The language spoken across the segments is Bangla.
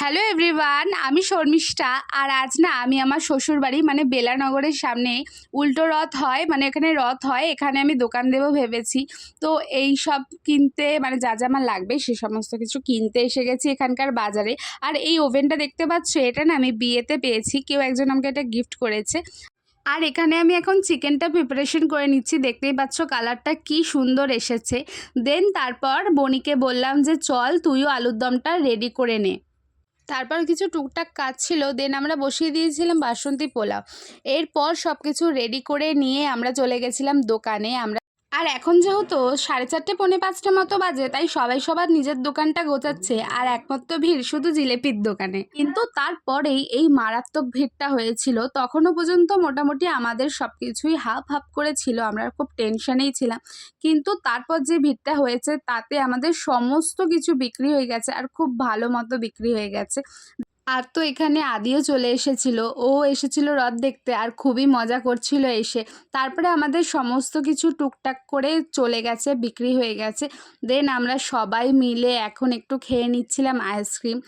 হ্যালো এভরিওয়ান, আমি শর্মিষ্ঠা। আর আজ না আমি আমার শ্বশুরবাড়ি মানে বেলানগরের সামনে উল্টো রথ হয়, মানে এখানে রথ হয়, এখানে আমি দোকান দেবো ভেবেছি। তো এই সব কিনতে মানে যা যা আমার লাগবে সে সমস্ত কিছু কিনতে এসে গেছি এখানকার বাজারে। আর এই ওভেনটা দেখতে পাচ্ছ, এটা না আমি বিয়েতে পেয়েছি, কেউ একজন আমাকে এটা গিফট করেছে। আর এখানে আমি এখন চিকেনটা প্রিপারেশন করে নিচ্ছি, দেখতেই পাচ্ছ কালারটা কি সুন্দর এসেছে। দেন তারপর বনিকে বললাম যে চল তুইও আলুর দমটা রেডি করে নে। তারপর কিছু টুকটাক কাজ ছিল, দেন আমরা বসিয়ে দিয়েছিলাম বাসন্তী পোলাও। এরপর সব কিছু রেডি করে নিয়ে আমরা চলে গেছিলাম দোকানে। আর এখন যেহেতু 4:30 পৌনে 5টা মতো বাজে, তাই সবাই সবার নিজের দোকানটা গোছাচ্ছে, আর একমাত্র ভিড় শুধু জিলেপির দোকানে। কিন্তু তারপরেই এই মারাত্মক ভিড়টা হয়েছিল, তখনও পর্যন্ত মোটামুটি আমাদের সব কিছুই হাফ হাফ করেছিল, আমরা খুব টেনশনেই ছিলাম। কিন্তু তারপর যে ভিড়টা হয়েছে তাতে আমাদের সমস্ত কিছু বিক্রি হয়ে গেছে, আর খুব ভালো মতো বিক্রি হয়ে গেছে। আর তো এখানে আদিও চলে এসেছিল, ও এসেছিল রথ দেখতে আর খুবই মজা করছিল এসে। তারপরে আমাদের সমস্ত কিছু টুকটাক করে চলে গেছে, বিক্রি হয়ে গেছে। দেন আমরা সবাই মিলে এখন একটু খেয়ে নিচ্ছিলাম আইসক্রিম।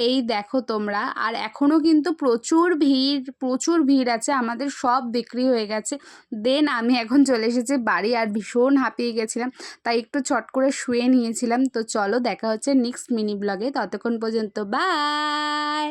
এই দেখো তোমরা, আর এখনও কিন্তু প্রচুর ভিড় আছে, আমাদের সব বিক্রি হয়ে গেছে। দেন আমি এখন চলে এসেছি বাড়ি, আর ভীষণ হাঁপিয়ে গেছিলাম, তাই একটু চট করে শুয়ে নিয়েছিলাম। তো চলো দেখা হচ্ছে নেক্সট মিনি ব্লগে, ততক্ষণ পর্যন্ত বাই।